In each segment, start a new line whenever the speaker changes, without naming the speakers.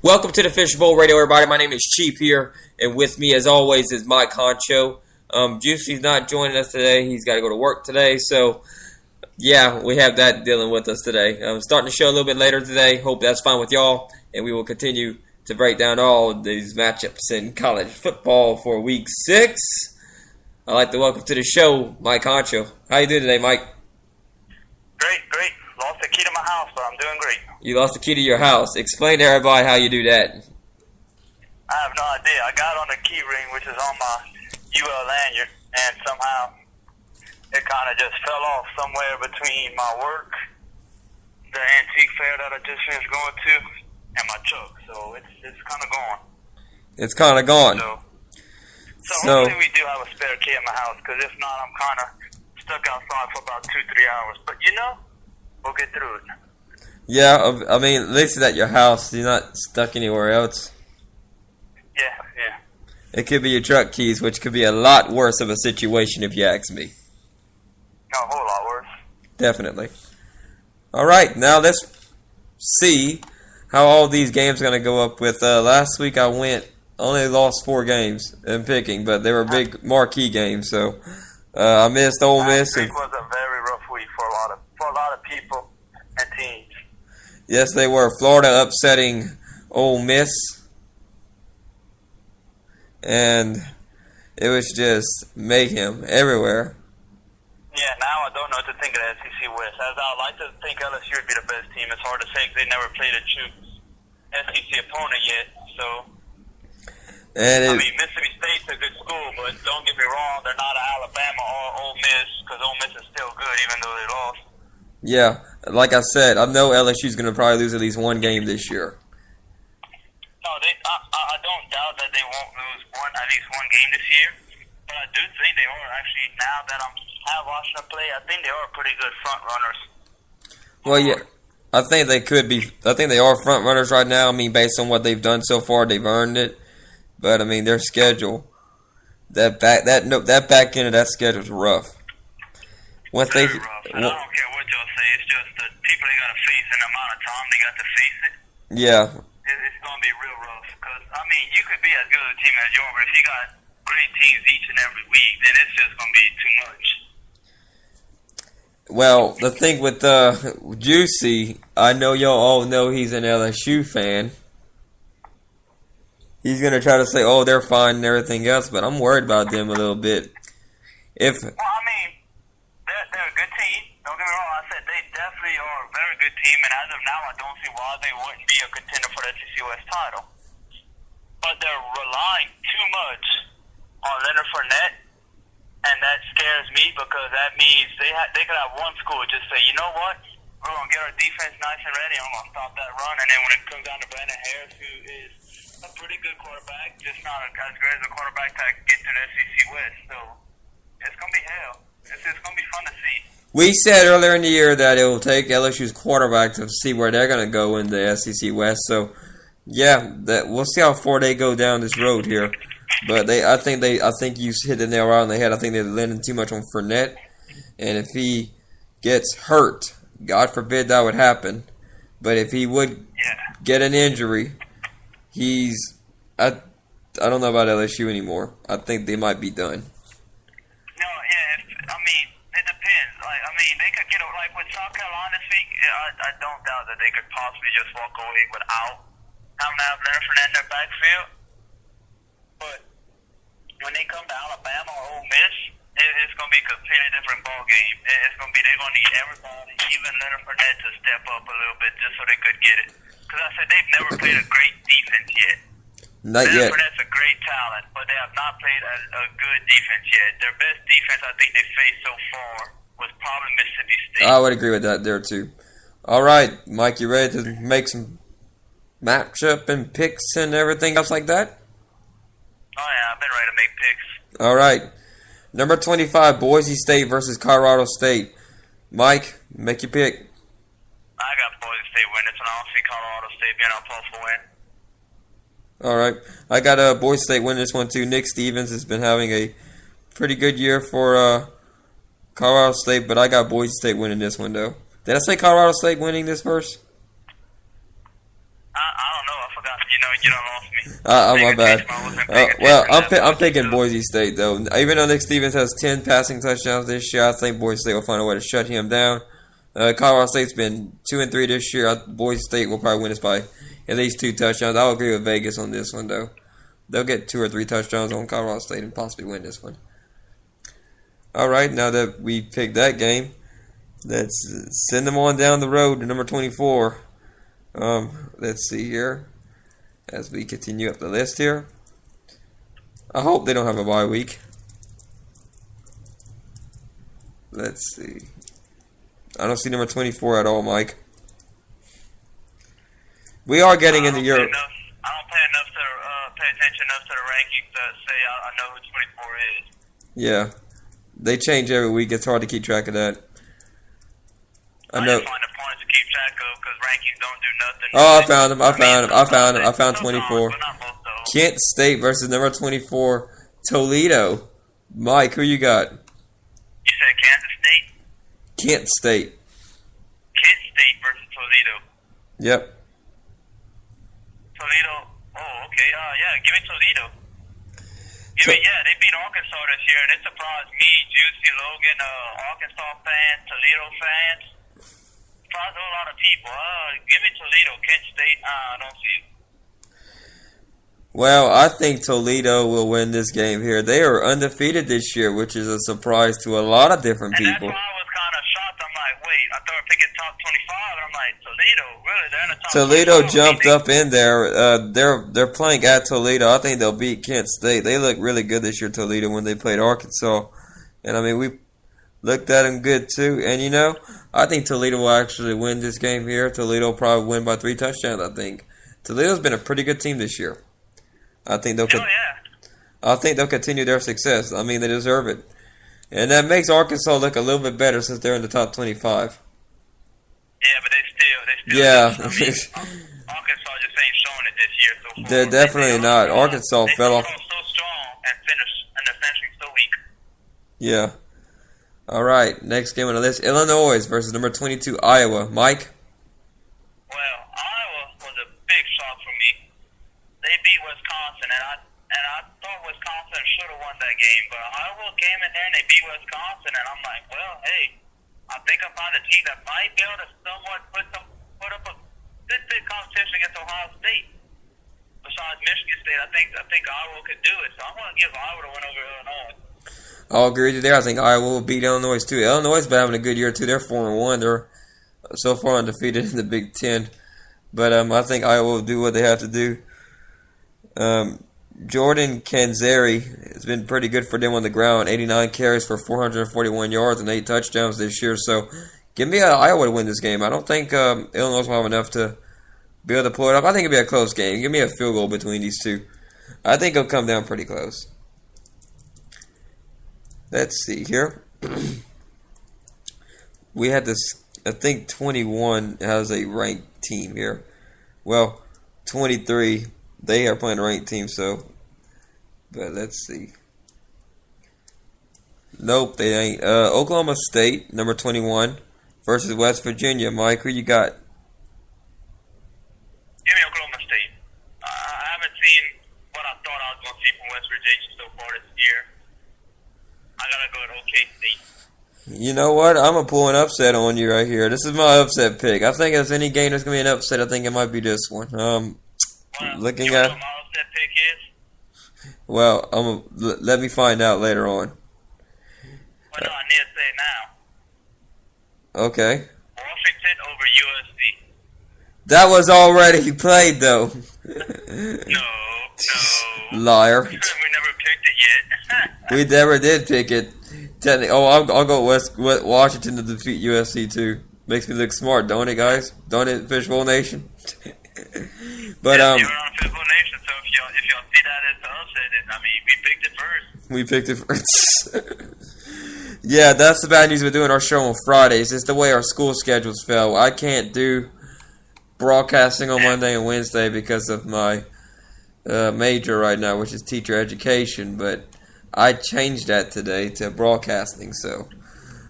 Welcome to the Fishbowl Radio, everybody. My name is Chief here, and with me, as always, is Mike Honcho. Juicy's not joining us today. He's got to go to work today, so yeah, we have that dealing with us today. Starting the show a little bit later today. Hope that's fine with y'all, and we will continue to break down all these matchups in college football for Week 6. I'd like to welcome to the show Mike Honcho. How you doing today, Mike?
Great. Lost the key to my house, but I'm doing great.
You lost the key to your house. Explain to everybody how you do that.
I have no idea. I got on the key ring, which is on my UL lanyard, and somehow it kind of just fell off somewhere between my work, the antique fair that I just finished going to, and my truck. So it's kind of gone.
It's kind of gone.
So hopefully we do have a spare key at my house, because if not, I'm kind of stuck outside for about 2-3 hours. But we'll get through it.
Yeah, I mean, at least it's at your house. You're not stuck anywhere else.
Yeah.
It could be your truck keys, which could be a lot worse of a situation if you ask me.
A whole lot worse.
Definitely. All right, now let's see how all these games are going to go up with. Last week I only lost 4 games in picking, but they were big marquee games, so I missed Ole Miss.
Last week was a very rough week for a lot of people and teams.
Yes, they were. Florida upsetting Ole Miss. And it was just mayhem everywhere.
Yeah, now I don't know what to think of the SEC West. As I like to think LSU would be the best team. It's hard to say because they never played a true SEC opponent yet. So, Mississippi State's a good school, but don't get me wrong, they're not Alabama or Ole Miss, because Ole Miss is still good even though they lost.
Yeah, like I said, I know LSU's going to probably lose at least one game this year.
No, I don't doubt that they won't lose at least one game this year. But I do think they are actually, now that I'm watching them play, I think they are pretty good front runners.
Well, yeah, I think they could be. I think they are front runners right now. I mean, based on what they've done so far, they've earned it. But I mean, their schedule, that back end of that schedule is rough.
Rough. And I don't care what y'all say. It's just the people they got to face and the amount of time they got to face it.
Yeah.
It's going to be real rough. Because, you could be as good a team as you are, but if you got great teams each and every week, then it's just going to be too much.
Well, the thing with Juicy, I know y'all all know he's an LSU fan. He's going to try to say, they're fine and everything else, but I'm worried about them a little bit.
They're a good team. Don't get me wrong. I said they definitely are a very good team, and as of now, I don't see why they wouldn't be a contender for the SEC West title. But they're relying too much on Leonard Fournette, and that scares me because that means they could have one school just say, you know what, we're going to get our defense nice and ready, I'm going to stop that run, and then when it comes down to Brandon Harris, who is a pretty good quarterback, just not as great as a quarterback to get to the SEC West. So it's going to be hell. It's going to be fun to see.
We said earlier in the year that it will take LSU's quarterback to see where they're going to go in the SEC West. So, yeah, we'll see how far they go down this road here. But I think you hit the nail right on the head. I think they're leaning too much on Fournette, and if he gets hurt, God forbid that would happen. But if he would get an injury, I don't know about LSU anymore. I think they might be done.
It depends. They could get with South Carolina this week. I don't doubt that they could possibly just walk away without having to have Leonard Fournette in their backfield. But when they come to Alabama or Ole Miss, it's going to be a completely different ball game. They're going to need everybody, even Leonard Fournette, to step up a little bit just so they could get it. Because I said they've never played a great defense yet.
Not yet.
Leonard Fournette's a great talent, but they have not played a good defense yet. Their best defense I think they faced so far was probably Mississippi State.
I would agree with that there too. All right, Mike, you ready to make some matchup and picks and everything else like that?
Oh yeah, I've been ready to make picks.
All right. Number 25, Boise State versus Colorado State. Mike, make your pick.
I got Boise State win this one. I don't see Colorado State being a possible win.
All right. I got Boise State win this one too. Nick Stevens has been having a pretty good year for Colorado State, but I got Boise State winning this one, though. Did I say Colorado State winning this first?
I don't know. I forgot. You don't lost me.
My bad. Well, I'm picking
too.
Boise State though. Even though Nick Stevens has 10 passing touchdowns this year, I think Boise State will find a way to shut him down. Colorado State's been 2-3 this year. Boise State will probably win this by at least 2 touchdowns. I'll agree with Vegas on this one though. They'll get 2 or 3 touchdowns on Colorado State and possibly win this one. All right, now that we picked that game, let's send them on down the road to number 24. Let's see here as we continue up the list here. I hope they don't have a bye week. Let's see. I don't see number 24 at all, Mike. We are getting into Europe.
I don't pay attention enough to the rankings to say I know who 24 is.
Yeah. They change every week. It's hard to keep track of that. I know.
Just find the points to keep track of because rankings don't do nothing.
Oh, I found 24.
But not most of them.
Kent State versus number 24, Toledo. Mike, who you got?
You said Kansas State?
Kent State.
Kent State versus Toledo.
Yep.
Toledo. Oh, okay. Yeah, give me Toledo. They beat Arkansas this year, and it surprised me, Juicy, Logan, Arkansas fans, Toledo fans. Surprised a whole lot of people. Give me Toledo. Kent State, I don't see it.
Well, I think Toledo will win this game here. They are undefeated this year, which is a surprise to a lot of different people.
And that's why I was kind of shocked. I'm like, wait, I thought we were picking top 25. And I'm like, Toledo, really? They're in the top
Toledo
25.
jumped up in there. They're playing at Toledo. I think they'll beat Kent State. They look really good this year, Toledo, when they played Arkansas. And, I mean, we looked at them good, too. And, I think Toledo will actually win this game here. Toledo will probably win by 3 touchdowns, I think. Toledo's been a pretty good team this year. I think they'll continue their success. I mean, they deserve it. And that makes Arkansas look a little bit better since they're in the top 25.
Yeah, but they still.
Yeah.
Arkansas just ain't showing it this year so far.
They're definitely not. Arkansas fell off.
So strong and they're finishing so weak.
Yeah. All right. Next game on the list: Illinois versus number 22 Iowa. Mike.
Well, Iowa was a big shock for me. They beat Wisconsin, and I thought Wisconsin should have won that game, but Iowa came in there and they beat Wisconsin, and I'm like, well, hey, I think I found a team that might be able to somewhat put up a big competition against Ohio State. Besides Michigan State, I think Iowa could do it, so I'm going to give Iowa the win over Illinois.
I'll agree with you there. I think Iowa will beat Illinois too. Illinois has been having a good year too. They're 4-1. They're so far undefeated in the Big Ten, but I think Iowa will do what they have to do. Jordan Canzeri has been pretty good for them on the ground. 89 carries for 441 yards and 8 touchdowns this year. So, give me Iowa to win this game. I don't think Illinois will have enough to be able to pull it up. I think it'll be a close game. Give me a field goal between these two. I think it'll come down pretty close. Let's see here. We had this. I think 21 has a ranked team here. Well, 23. They are playing a ranked team, so. But let's see. Nope, they ain't. Oklahoma State, number 21, versus West Virginia. Mike, who you got?
Give me Oklahoma State. I haven't seen what I thought I was going to see from West Virginia so far this year. I got to go with OK State.
You know what? I'm going to pull an upset on you right here. This is my upset pick. I think if any game there's going to be an upset, I think it might be this one. Looking at.
What my upset pick is?
Well, let me find out later on.
Well, no, I need to say it now.
Okay.
Washington over USC.
That was already played, though.
No.
Liar.
We never picked it yet.
We never did pick it. I'll go Washington to defeat USC too. Makes me look smart, don't it, guys? Don't it, Fishbowl Nation? But
you're on Fishbowl Nation, so if y'all see that as the upset, we picked it first.
We picked it first. Yeah, that's the bad news with doing our show on Fridays. It's the way our school schedules fell. I can't do broadcasting on Monday and Wednesday because of my major right now, which is teacher education. But I changed that today to broadcasting, so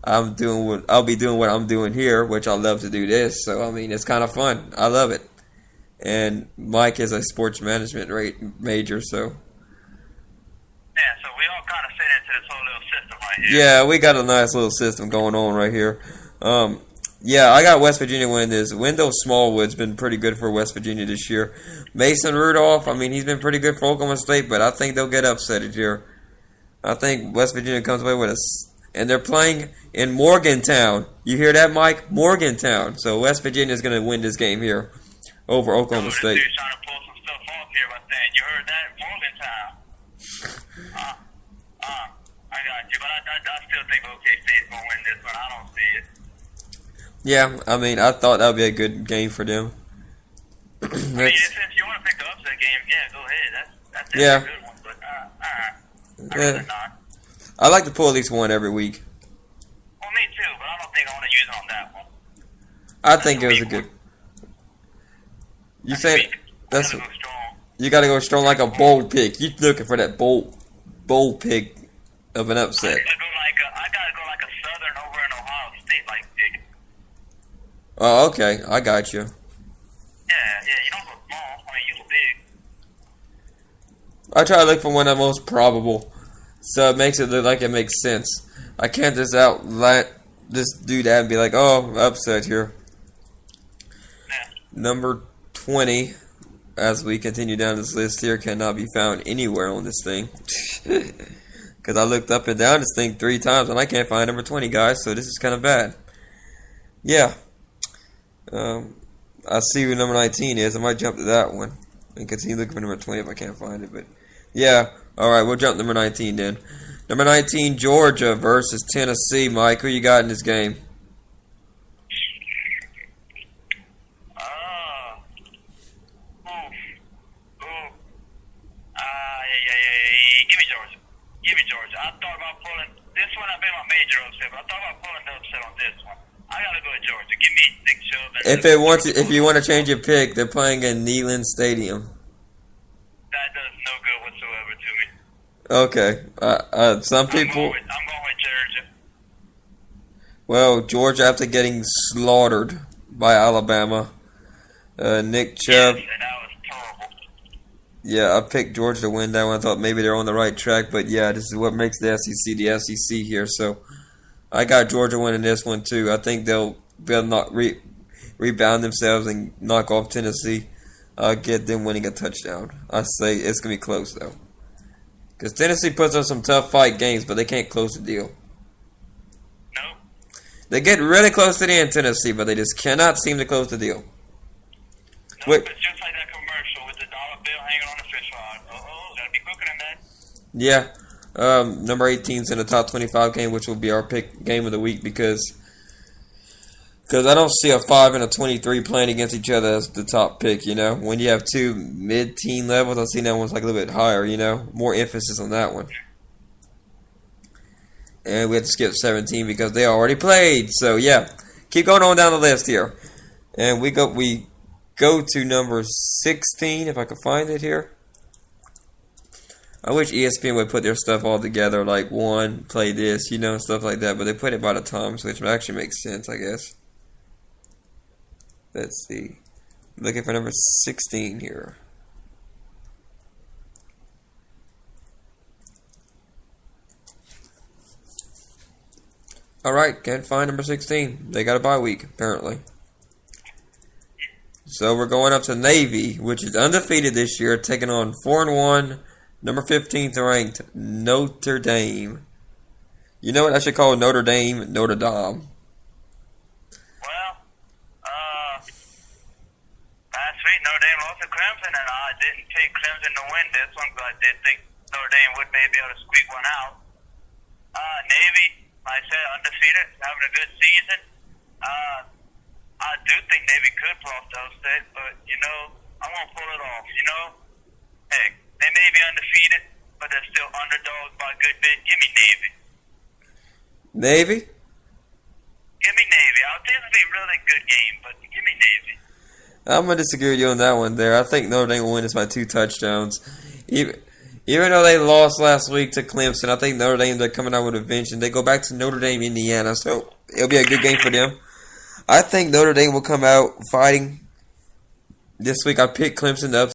I'll be doing what I'm doing here, which I love to do this. So I mean, it's kind of fun. I love it, and Mike is a sports management major, so.
Yeah, so we all kind of fit into this whole little system right here.
Yeah, we got a nice little system going on right here. Yeah, I got West Virginia winning this. Wendell Smallwood's been pretty good for West Virginia this year. Mason Rudolph, I mean, he's been pretty good for Oklahoma State, but I think they'll get upsetted here. I think West Virginia comes away with us. And they're playing in Morgantown. You hear that, Mike? Morgantown. So West Virginia is going to win this game here over Oklahoma State.
You're trying to pull some stuff off here by saying, you heard that? Morgantown. I got you, but I still think OK State's going to win this one. I don't see it.
Yeah, I mean, I thought that would be a good game for them.
I mean, if you want to pick the upset game, yeah, go ahead. That's a good one, but I'd rather not.
I like to pull at least one every week.
Well, me too, but I don't think I want to use it on that one.
I think it was a good. You said that's. You got to go strong like a bold pick. You looking for that bold pick of an upset.
I gotta go like a Southern over in Ohio State like pick.
Oh, okay, I got you.
Yeah, you don't go small. I mean, you go big.
I try to look for one of the most probable, so it makes it look like it makes sense. I can't just just do that and be like, oh, upset here.
Yeah.
Number 20, as we continue down this list here, cannot be found anywhere on this thing. Because I looked up and down this thing 3 times and I can't find number 20, guys, so this is kind of bad. Yeah. I see who number 19 is. I might jump to that one and continue looking for number 20 if I can't find it. But yeah, alright, we'll jump to number 19 then. Number 19, Georgia versus Tennessee. Mike, who you got in this game?
Give me Georgia. I thought about pulling this one. I've been my major upset, but I thought about pulling the upset on this one. I gotta go with Georgia. Give me Nick Chubb.
If you want to change your pick, they're playing in Neyland Stadium.
That does no good whatsoever to me.
Okay. Some people.
I'm going with Georgia.
Well, Georgia after getting slaughtered by Alabama. Nick Chubb.
Yes, and that was terrible.
Yeah, I picked Georgia to win that one. I thought maybe they're on the right track, but yeah, this is what makes the SEC here. So I got Georgia winning this one too. I think they'll not rebound themselves and knock off Tennessee. I'll get them winning a touchdown. I say it's gonna be close though, because Tennessee puts on some tough fight games, but they can't close the deal.
No.
They get really close to the end, Tennessee, but they just cannot seem to close the deal.
No, it's just like that commercial with the dollar bill hanging on the fish rod. Gotta be quicker than that.
Yeah. Number 18 is in the top 25 game, which will be our pick game of the week because I don't see a 5 and a 23 playing against each other as the top pick, you know. When you have 2 mid-teen levels, I see that one's like a little bit higher, you know. More emphasis on that one. And we have to skip 17 because they already played. So, yeah. Keep going on down the list here. And we go to number 16, if I can find it here. I wish ESPN would put their stuff all together, like one, play this, you know, stuff like that. But they put it by the times, which actually makes sense, I guess. Let's see. Looking for number 16 here. Alright, can't find number 16. They got a bye week, apparently. So we're going up to Navy, which is undefeated this year, taking on 4-1, number 15th ranked Notre Dame. You know what? I should call Notre Dame Notre Dame.
Well, last week Notre Dame lost to Clemson, and I didn't take Clemson to win this one, but I did think Notre Dame would maybe be able to squeak one out. Navy, like I said, undefeated, having a good season. I do think Navy could pull off the upset, but, you know, I won't pull it off, you know? Heck, they may be undefeated, but they're still underdogs by a good bit. Give me Navy.
Navy?
Give me Navy. I think it'll be a really good game, but give me Navy.
I'm going to disagree with you on that one there. I think Notre Dame will win this by 2 touchdowns. Even though they lost last week to Clemson, I think Notre Dame, they're coming out with a vengeance. They go back to Notre Dame, Indiana, so it'll be a good game for them. I think Notre Dame will come out fighting this week I picked Clemson to